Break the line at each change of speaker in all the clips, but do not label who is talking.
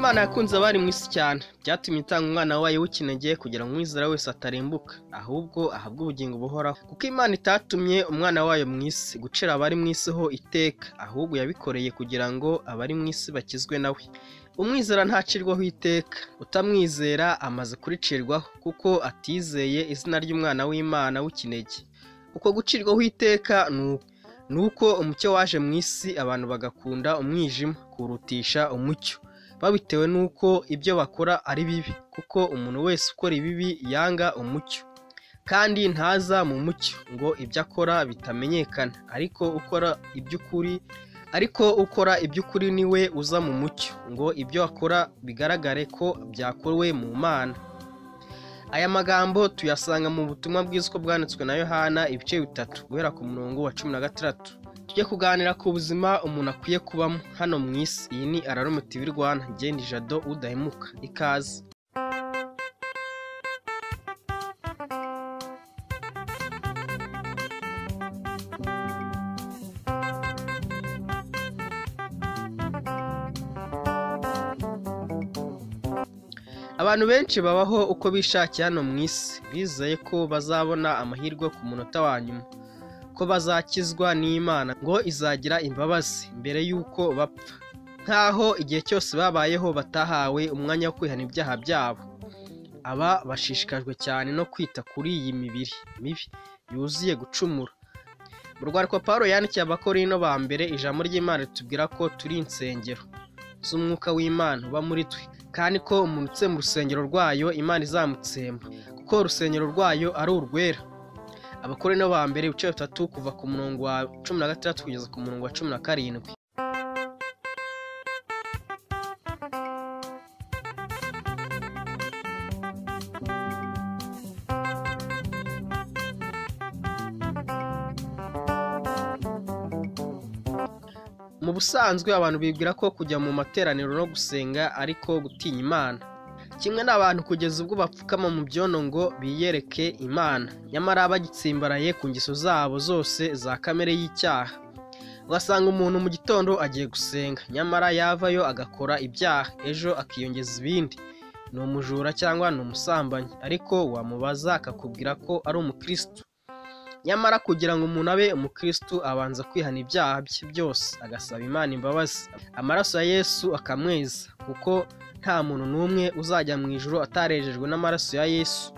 Imana yakunze abari mu isi cyane byatumye itanga umwana wayo w'ikinege kugira ngo umwizera wese atarimbuka ahubwo ahabwe ubugingo buhoraho. Kuko Imana itatumye umwana wayo mu isi gucira abari mu isi ho iteka, ahubwo yabikoreye kugira ngo abari mu isi bakizwe nawe. Umwizera ntacirwaho iteka, utamwizera amaze kuricirwaho kuko atizeye izina ry'umwana w'Imana w'ikinege. Uko gucirwaho iteka nuko umucyo waje mu isi abantu bagakunda umwijima kurutisha umucyo, babitewe nuko ibyo bakora ari bibi, kuko umuntu wese ukora ibibi yanga umucyo kandi ntaza mu mucyo ngo ibyo akora bitamenyekana, ariko ukora iby'ukuri niwe uza mu mucyo ngo ibyo akora bigaragare ko byakorewe mu Mana. Aya magambo tuyasanga mu butumwa bwiza uko bwanditswe na Yohana ibice 3 guhera ku murongo wa 16. Tujye kuganira ku buzima umuntu akwiye kubamo hano mu isi. Iyi ni Ararume TV Rwanda, Ngende Jado udahemuka. Ikaze. Abantu benshi babaho uko bishakiye hano mu isi, bizeye ko bazabona amahirwe ku munota wa nyuma, ko bazakizwa n'Imana ngo izagira imbabazi mbere y'uko bapfa, nkaho igihe cyose babayeho batahawe umwanya wo kwihana ibyaha byabo. Aba bashishikajwe cyane no kwita kuri iyi mibiri mibi yuzuye gucumura. Mu rwandiko Pawulo yandikiye Abakorinto ba mbere, ijambo ry'Imana ritubwira ko turi insengero z'umwuka w'Imana uba muri twe, kandi ko umuntu utse mu rusengero rwayo Imana izamutsemba, kuko urusengero rwayo ari urwera. Abakorinto ba mbere ibice 3 kuva ku murongo wa 16 kugeza ku murongo wa 17. Mu busanzwe abantu bibwira ko kujya mu materaniro no gusenga ariko gutinya Imana, kimwe n'abantu kugeza ubwo bapfukama mu byono ngo biyereke Imana, nyamara bagitsimbaraye ku ngeso zabo zose za kamere y'icyaha. Ugasanga umuntu mu gitondo agiye gusenga, nyamara yavayo agakora ibyaha, ejo akiyongeza ibindi. Ni umujura cyangwa ni umusambanyi, ariko wamubaza akakubwira ko ari umukristo. Nyamara kugira ngo umuntu abe umukristo abanza kwihana ibyaha bye byose, agasaba Imana imbabazi, amaraso ya Yesu akamweza, kuko nta muntu n'umwe uzajya mu ijuru atarejejwe n'amaraso ya Yesu.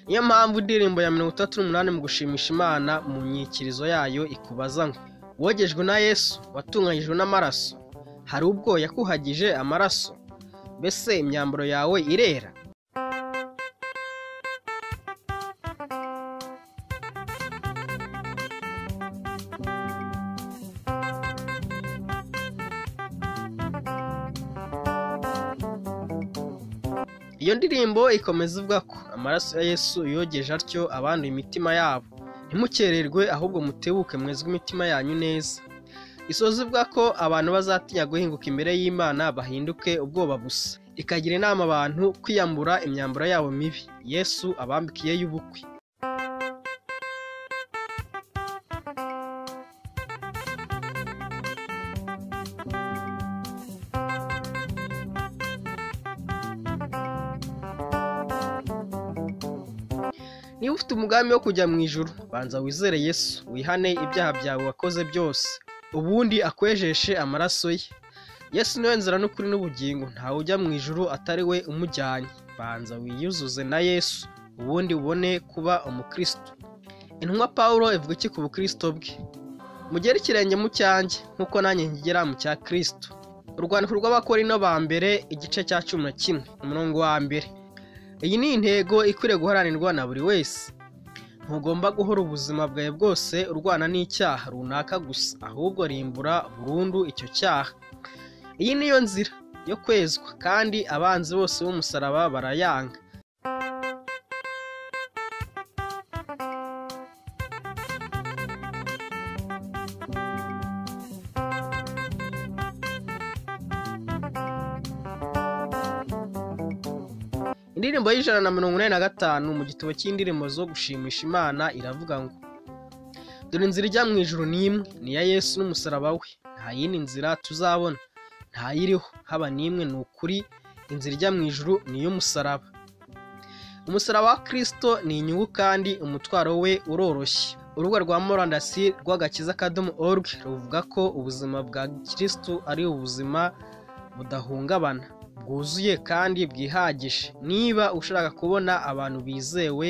Niyo mpamvu indirimbo ya 38 mu gushimisha Imana mu nyikirizo yayo ikubaza ngo wogejwe na Yesu, watunganyijwe n'amaraso, hari ubwo yakuhagije amaraso, mbese imyambaro yawe irera? Iyo ndirimbo ikomeza ivuga ko amaraso ya Yesu yogeje atyo abanduye imitima yabo. Ntimukererwe, ahubwo mutebuke mwezwe imitima yanyu neza. Isoza ivuga ko abantu bazatinya guhinguka imbere y'Imana bahinduke ubwoba busa. Ikagira inama abantu kwiyambura imyambaro yabo mibi Yesu abambikiye y'ubukwe. Niba ufite umugambi wo kujya mu ijuru, banza wizere Yesu, wihane ibyaha byawe wakoze byose, ubundi akwejeshe amaraso ye. Yesu niwe nzira n'ukuri n'ubugingo, ntawe ujya mu ijuru atari we umujyanye. Banza wiyuzuze na Yesu, ubundi ubone kuba umukristo. Intumwa Pawulo ivuga iki ku bukristo bwe? Mugere ikirenge mu cyanjye nk'uko nanjye ngigera mu cya Kristo. Urwandiko rw'Abakorinto ba mbere igice cya 11 umurongo wa 1. Iyi ni intego ikwiriye guharanirwa na buri wese. Ntugomba guhora ubuzima bwawe bwose urwana n'icyaha runaka gusa, ahubwo rimbura burundu icyo cyaha. Iyi niyo nzira yo kwezwa, kandi abanzi bose b'umusaraba barayanga. Indirimbo y'145 mu gitabo cy'indirimbo zo gushimisha Imana iravuga ngo dore inzira ijya mu ijuru ni imwe, ni iya Yesu n'umusaraba we, nta yindi nzira tuzabona, ntayiriho haba n'imwe, ni ukuri inzira ijya mu ijuru ni iy'umusaraba. Umusaraba wa Kristo ni inyungu kandi umutwaro we uroroshye. Urubuga rwa murandasi rw'agakiza.org ruvuga ko ubuzima bwa Kristo ari ubuzima budahungabana, bwuzuye kandi bwihagije. Niba ushaka kubona abantu bizewe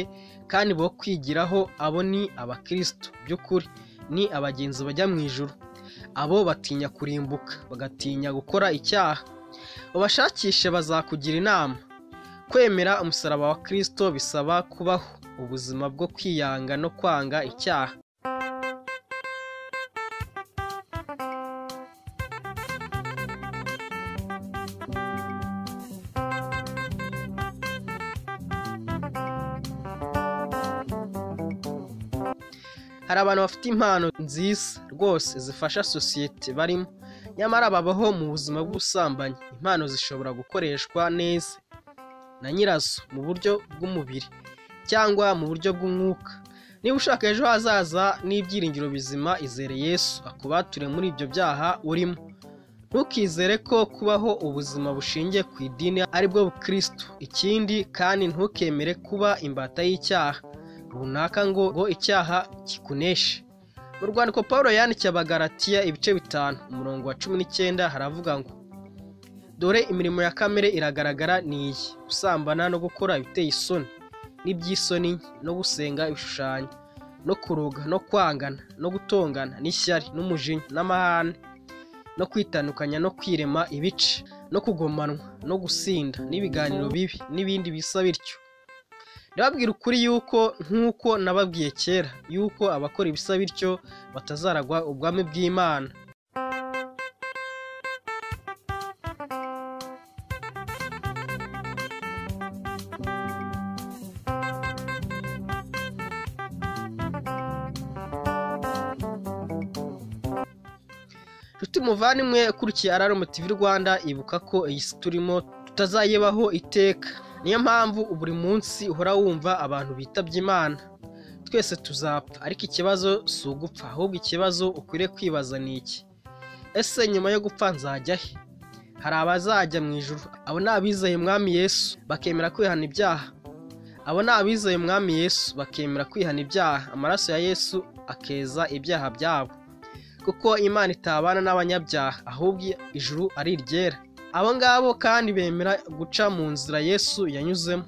kandi bo kwigiraho, abo ni abakristo by'ukuri, ni abagenzi bajya mu ijuru. Abo batinya kurimbuka, bagatinya gukora icyaha. Ubashakishe bazakugira inama. Kwemera umusaraba wa Kristo bisaba kubaho ubuzima bwo kwiyanga no kwanga icyaha. Hari abantu bafite impano nziza rwose zifasha sosiyete barimo, nyamara babaho mu buzima bw'ubusambanyi. Impano zishobora gukoreshwa neza na nyirazo mu buryo bw'umubiri cyangwa mu buryo bw'umwuka. Niba ushaka ejo hazaza n'ibyiringiro bizima, izere Yesu akubature muri ibyo byaha urimo. Ntukizere ko kubaho ubuzima bushingiye ku idini aribwo bukristo. Ikindi kandi ntukemere kuba imbata y'icyaha runaka ngo icyaha kikuneshe. Mu rwandiko Pawulo yandikiye Abagalatiya ibice 5 umurongo wa 19 haravuga ngo, dore imirimo ya kamere iragaragara ni iyi: gusambana no gukora ibiteye isoni n'iby'isoni, no gusenga ibishushanyo, no kuroga, no kwangana, no gutongana, n'ishyari, n'umujinya, n'amahane, no kwitandukanya, no kwirema ibice, no kugomanwa, no gusinda, n'ibiganiro bibi n'ibindi bisa bityo. Ndababwira ukuri yuko nk'uko nababwiye kera, yuko abakora ibisa bityo batazaragwa ubwami bw'Imana. Nshuti muvandimwe ukurikiye Alarm TV Rwanda, ibuka ko iyi si turimo tutazayibaho iteka. Niyo mpamvu buri munsi uhora wumva abantu bitabye Imana. Twese tuzapfa, ariko ikibazo si ugupfa, ahubwo ikibazo ukwiriye kwibaza ni iki: ese nyuma yo gupfa nzajya he? Hari abazajya mu ijuru. Abo ni abizeye Umwami Yesu bakemera kwihana ibyaha. Bakemera kwihana ibyaha. Amaraso ya Yesu akeza ibyaha byabo, kuko Imana itabana n'abanyabyaha, ahubwo ijuru ari iryera. Abo ngabo kandi bemera guca mu nzira Yesu yanyuzemo.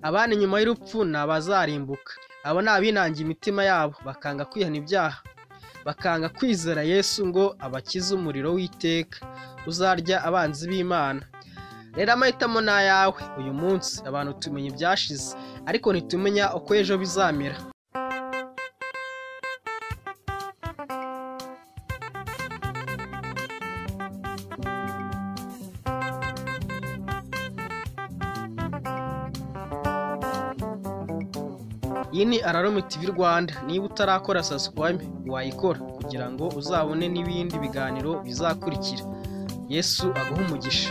Abandi nyuma y'urupfu ni abazarimbuka. Abo ni abinangiye imitima yabo, bakanga kwihana ibyaha, bakanga kwizera Yesu ngo abakize umuriro w'iteka uzarya abanzi b'Imana. Rero amahitamo ni ayawe uyu munsi. Abantu tumenya ibyashize, ariko ntitumenya uko ejo bizamera. Iyi ni Alarm TV Rwanda. Niba utarakora subscribe wayikora kugira ngo uzabone n'ibindi biganiro bizakurikira. Yesu aguhe umugisha.